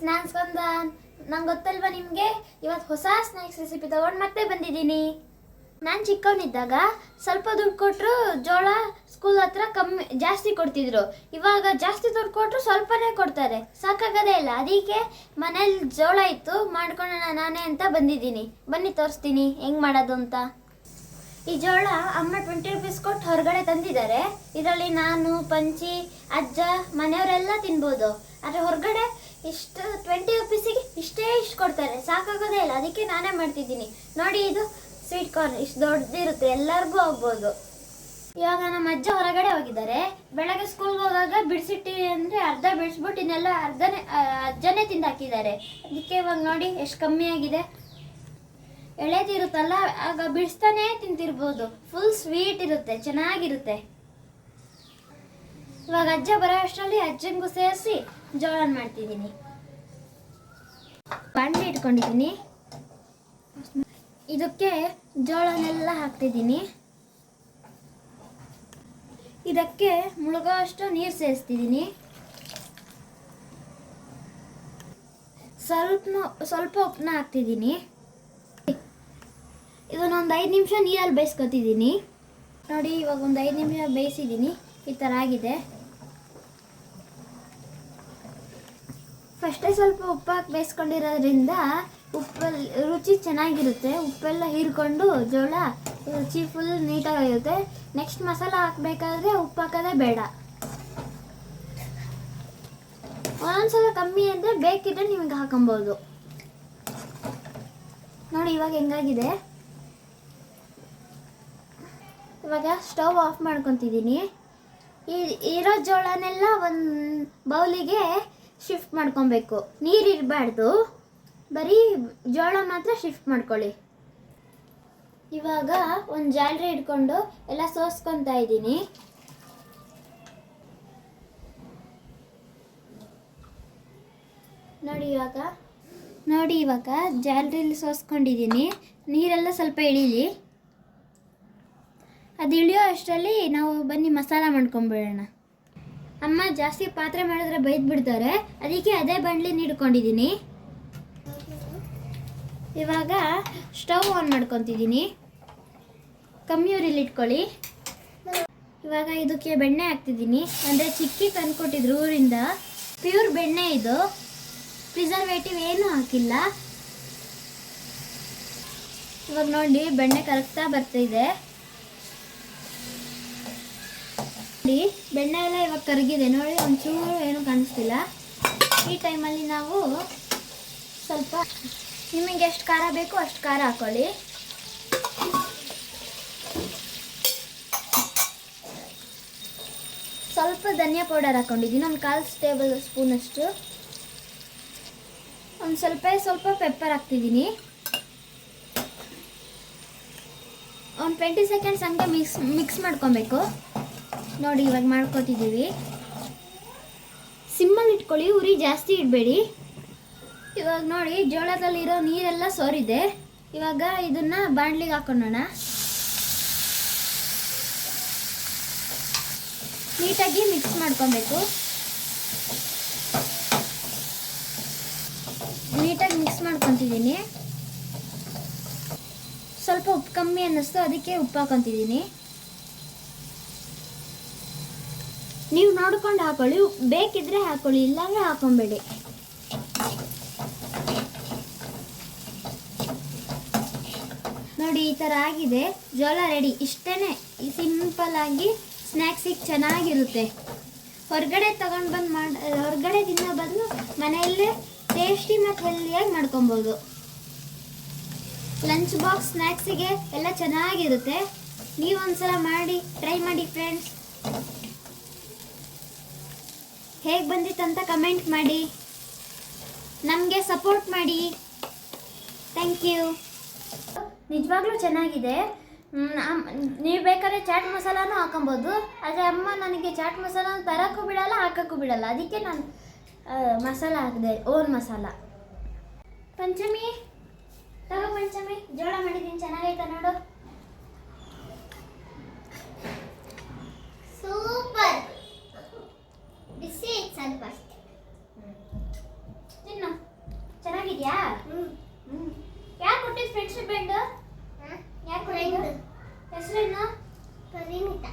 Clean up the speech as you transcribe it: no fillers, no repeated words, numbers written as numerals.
ನಾನು ಸ್ಕಂದ. ನಂಗೆ ಗೊತ್ತಲ್ವಾ ನಿಮಗೆ, ಇವತ್ತು ಹೊಸ ಸ್ನ್ಯಾಕ್ಸ್ ರೆಸಿಪಿ ತೊಗೊಂಡು ಮತ್ತೆ ಬಂದಿದ್ದೀನಿ. ನಾನು ಚಿಕ್ಕವನಿದ್ದಾಗ ಸ್ವಲ್ಪ ದುಡ್ಡು ಕೊಟ್ಟರು ಜೋಳ ಸ್ಕೂಲ್ ಹತ್ರ ಜಾಸ್ತಿ ಕೊಡ್ತಿದ್ರು. ಇವಾಗ ಜಾಸ್ತಿ ದುಡ್ಡು ಕೊಟ್ಟರು ಸ್ವಲ್ಪನೇ ಕೊಡ್ತಾರೆ, ಸಾಕಾಗದೇ ಇಲ್ಲ. ಅದಕ್ಕೆ ಮನೇಲಿ ಜೋಳ ಇತ್ತು, ಮಾಡ್ಕೊಳ್ಳೋಣ ನಾನೇ ಅಂತ ಬಂದಿದ್ದೀನಿ. ಬನ್ನಿ ತೋರಿಸ್ತೀನಿ ಹೆಂಗೆ ಮಾಡೋದು ಅಂತ. ಈ ಜೋಳ ಅಮ್ಮ 20 ರೂಪೀಸ್ ಕೊಟ್ಟು ಹೊರಗಡೆ ತಂದಿದ್ದಾರೆ. ಇದರಲ್ಲಿ ನಾನು, ಪಂಚಿ, ಅಜ್ಜ, ಮನೆಯವರೆಲ್ಲ ತಿನ್ಬೋದು. ಆದರೆ ಹೊರಗಡೆ ಇಷ್ಟು 20 ರೂಪೀಸಿಗೆ ಇಷ್ಟು ಕೊಡ್ತಾರೆ, ಸಾಕಾಗೋದೇ ಇಲ್ಲ. ಅದಕ್ಕೆ ನಾನೇ ಮಾಡ್ತಿದ್ದೀನಿ. ನೋಡಿ, ಇದು ಸ್ವೀಟ್ ಕಾರ್ನ್ ಇಷ್ಟು ದೊಡ್ಡದಿರುತ್ತೆ, ಎಲ್ಲರಿಗೂ ಹೋಗ್ಬೋದು. ಇವಾಗ ನಮ್ಮ ಅಜ್ಜ ಹೊರಗಡೆ ಹೋಗಿದ್ದಾರೆ. ಬೆಳಗ್ಗೆ ಸ್ಕೂಲ್ಗೆ ಹೋಗಾಗ ಬಿಡಿಸಿಟ್ಟಿ ಅಂದರೆ ಅರ್ಧ ಬಿಡಿಸ್ಬಿಟ್ಟು ಇನ್ನೆಲ್ಲ ಅಜ್ಜನೇ ತಿಂದು ಹಾಕಿದ್ದಾರೆ. ಅದಕ್ಕೆ ಇವಾಗ ನೋಡಿ ಎಷ್ಟು ಕಮ್ಮಿ ಆಗಿದೆ. ಎಳೆದಿರುತ್ತಲ್ಲ, ಆಗ ಬಿಡಿಸ್ತಾನೆ ತಿಂತಿರ್ಬೋದು. ಫುಲ್ ಸ್ವೀಟ್ ಇರುತ್ತೆ, ಚೆನ್ನಾಗಿರುತ್ತೆ. ಇವಾಗ ಅಜ್ಜ ಬರೋ ಅಷ್ಟರಲ್ಲಿ ಅಜ್ಜಂಗೂ ಸೇರಿಸಿ ಜೋಳನ ಮಾಡ್ತಿದ್ದೀನಿ. ಬಾಣಲೆ ಇಟ್ಕೊಂಡಿದ್ದೀನಿ, ಇದಕ್ಕೆ ಜೋಳನೆಲ್ಲ ಹಾಕ್ತಿದ್ದೀನಿ. ಇದಕ್ಕೆ ಮುಳುಗೋ ಅಷ್ಟು ನೀರು ಸೇರಿಸ್ತಿದ್ದೀನಿ. ಸ್ವಲ್ಪ ಉಪ್ಪನ್ನ ಹಾಕ್ತಿದ್ದೀನಿ. ಇದನ್ನೊಂದು 5 ನಿಮಿಷ ನೀರಲ್ಲಿ ಬೇಯಿಸ್ಕೊತಿದ್ದೀನಿ. ನೋಡಿ, ಇವಾಗ ಒಂದು 5 ನಿಮಿಷ ಬೇಯಿಸಿದ್ದೀನಿ. ಈ ಥರ ಆಗಿದೆ. ಫಸ್ಟೇ ಸ್ವಲ್ಪ ಉಪ್ಪು ಹಾಕಿ ಬೇಯಿಸ್ಕೊಂಡಿರೋದ್ರಿಂದ ರುಚಿ ಚೆನ್ನಾಗಿರುತ್ತೆ. ಉಪ್ಪೆಲ್ಲ ಹೀರ್ಕೊಂಡು ಜೋಳ ರುಚಿ ಫುಲ್ ನೀಟಾಗಿರುತ್ತೆ. ನೆಕ್ಸ್ಟ್ ಮಸಾಲ ಹಾಕಬೇಕಾದ್ರೆ ಉಪ್ಪು ಹಾಕೋದೇ ಬೇಡ. ಒಂದೊಂದ್ಸಲ ಕಮ್ಮಿ ಅಂದರೆ ಬೇಕಿದ್ರೆ ನಿಮಗೆ ಹಾಕೊಬೋದು. ನೋಡಿ, ಇವಾಗ ಹೆಂಗಾಗಿದೆ. ಇವಾಗ ಸ್ಟವ್ ಆಫ್ ಮಾಡ್ಕೊತಿದ್ದೀನಿ. ಇರೋ ಜೋಳನೆಲ್ಲ ಒಂದು ಬೌಲಿಗೆ ಶಿಫ್ಟ್ ಮಾಡ್ಕೊಬೇಕು. ನೀರು ಇರಬಾರ್ದು, ಬರೀ ಜೋಳ ಮಾತ್ರ ಶಿಫ್ಟ್ ಮಾಡ್ಕೊಳ್ಳಿ. ಇವಾಗ ಒಂದು ಜಾಲರಿ ಇಟ್ಕೊಂಡು ಎಲ್ಲ ಸೋಸ್ಕೊತಾ ಇದ್ದೀನಿ. ನೋಡಿ ಇವಾಗ ಜಾಲರಿಲಿ ಸೋಸ್ಕೊಂಡಿದ್ದೀನಿ. ನೀರೆಲ್ಲ ಸ್ವಲ್ಪ ಇಳೀಲಿ. ಅದು ಇಳಿಯೋ ಅಷ್ಟರಲ್ಲಿ ನಾವು ಬನ್ನಿ ಮಸಾಲ ಮಾಡ್ಕೊಂಬಿಡೋಣ. ಅಮ್ಮ ಜಾಸ್ತಿ ಪಾತ್ರೆ ಮಾಡಿದ್ರೆ ಬೈದು ಬಿಡ್ತಾರೆ, ಅದಕ್ಕೆ ಅದೇ ಬಾಣಲಿನ ಇಟ್ಕೊಂಡಿದ್ದೀನಿ. ಇವಾಗ ಸ್ಟವ್ ಆನ್ ಮಾಡ್ಕೊತಿದ್ದೀನಿ. ಕಮ್ಮಿ ಉರಿಲಿ ಇಟ್ಕೊಳ್ಳಿ. ಇವಾಗ ಇದಕ್ಕೆ ಬೆಣ್ಣೆ ಹಾಕ್ತಿದ್ದೀನಿ. ಅಂದರೆ ಚಿಕ್ಕಿ ತಂದ್ಕೊಟ್ಟಿದ್ರು ಊರಿಂದ, ಪ್ಯೂರ್ ಬೆಣ್ಣೆ ಇದು, ಪ್ರಿಸರ್ವೇಟಿವ್ ಏನೂ ಹಾಕಿಲ್ಲ. ಇವಾಗ ನೋಡಿ ಬೆಣ್ಣೆ ಕರಗ್ತಾ ಬರ್ತಿದೆ. ಬೆಣ್ಣೆ ಎಲ್ಲ ಇವಾಗ ಕರಗಿದೆ ನೋಡಿ, ಒಂಚೂರು ಏನು ಕಾಣಿಸ್ತಿಲ್ಲ. ಈ ಟೈಮಲ್ಲಿ ನಾವು ಸ್ವಲ್ಪ ನಿಮಗೆ ಎಷ್ಟು ಖಾರ ಬೇಕೋ ಅಷ್ಟು ಖಾರ ಹಾಕೊಳ್ಳಿ. ಸ್ವಲ್ಪ ಧನಿಯಾ ಪೌಡರ್ ಹಾಕ್ಕೊಂಡಿದ್ದೀನಿ, ಒಂದು 1/4 ಟೇಬಲ್ ಸ್ಪೂನಷ್ಟು. ಒಂದು ಸ್ವಲ್ಪ ಪೆಪ್ಪರ್ ಹಾಕ್ತಿದ್ದೀನಿ. ಒಂದು 20 ಸೆಕೆಂಡ್ಸ್ ಹಂಗೆ ಮಿಕ್ಸ್ ಮಾಡ್ಕೊಬೇಕು. ನೋಡಿ, ಇವಾಗ ಮಾಡ್ಕೊತಿದ್ದೀವಿ. ಸಿಮ್ಮಲ್ಲಿ ಇಟ್ಕೊಳ್ಳಿ, ಉರಿ ಜಾಸ್ತಿ ಇಡಬೇಡಿ. ಇವಾಗ ನೋಡಿ ಜೋಳದಲ್ಲಿರೋ ನೀರೆಲ್ಲ ಸೋರಿದೆ. ಇವಾಗ ಇದನ್ನು ಬಾಣಲಿಗೆ ಹಾಕೊಳ್ಳೋಣ. ನೀಟಾಗಿ ಮಿಕ್ಸ್ ಮಾಡ್ಕೊಬೇಕು. ನೀಟಾಗಿ ಮಿಕ್ಸ್ ಮಾಡ್ಕೊತಿದ್ದೀನಿ. ಸ್ವಲ್ಪ ಉಪ್ಪು ಕಮ್ಮಿ ಅನ್ನಿಸ್ತು, ಅದಕ್ಕೆ ಉಪ್ಪು ಹಾಕೊತಿದ್ದೀನಿ. ನೀವು ನೋಡ್ಕೊಂಡು ಹಾಕೊಳ್ಳಿ, ಬೇಕಿದ್ರೆ ಹಾಕೊಳ್ಳಿ, ಇಲ್ಲಾಂದ್ರೆ ಹಾಕೊಬೇಡಿ. ನೋಡಿ, ಈ ಥರ ಆಗಿದೆ. ಜೋಳ ರೆಡಿ. ಇಷ್ಟೇ ಸಿಂಪಲ್ ಆಗಿ ಸ್ನ್ಯಾಕ್ಸಿಗೆ ಚೆನ್ನಾಗಿರುತ್ತೆ. ಹೊರಗಡೆ ತಗೊಂಡು ಬಂದು ಹೊರಗಡೆ ತಿನ್ನೋ ಬದಲು ಮನೆಯಲ್ಲೇ ಟೇಸ್ಟಿ ಮತ್ತು ಹೆಲ್ದಿಯಾಗಿ ಮಾಡ್ಕೊಬೋದು. ಲಂಚ್ ಬಾಕ್ಸ್ ಸ್ನ್ಯಾಕ್ಸಿಗೆ ಎಲ್ಲ ಚೆನ್ನಾಗಿರುತ್ತೆ. ನೀವೊಂದ್ಸಲ ಮಾಡಿ ಟ್ರೈ ಮಾಡಿ ಫ್ರೆಂಡ್ಸ್. ಹೇಗೆ ಬಂದಿತ್ತಂತ ಕಮೆಂಟ್ ಮಾಡಿ, ನಮಗೆ ಸಪೋರ್ಟ್ ಮಾಡಿ. Thank you. ನಿಜವಾಗ್ಲೂ ಚೆನ್ನಾಗಿದೆ. ನೀವು ಬೇಕಾದ್ರೆ ಚಾಟ್ ಮಸಾಲಾನೂ ಹಾಕೊಬೋದು. ಆದರೆ ಅಮ್ಮ ನನಗೆ ಚಾಟ್ ಮಸಾಲ ತರೋಕ್ಕೂ ಬಿಡಲ್ಲ, ಹಾಕೋಕ್ಕೂ ಬಿಡಲ್ಲ. ಅದಕ್ಕೆ ನಾನು ಮಸಾಲ ಹಾಕಿದೆ, ಓನ್ ಮಸಾಲ. ಪಂಚಮಿ ತಗೋ, ಪಂಚಮಿ ಜೋಳ ಮಾಡಿದ್ದೀನಿ, ಚೆನ್ನಾಗೈತಾ ನೋಡು. ಸೂಪರ್. ಬಿಸಿ ಸ್ವಲ್ಪ ಅಷ್ಟೇ. ತಿನ್ನು. ಫ್ರೆಂಡ್ಶಿಪ್ ಬ್ಯಾಂಡ್ ಯಾರು ಕೊಟ್ಟಿದ್ದು? ಹೆಸರೇನು? ಪರಿಣಿತ.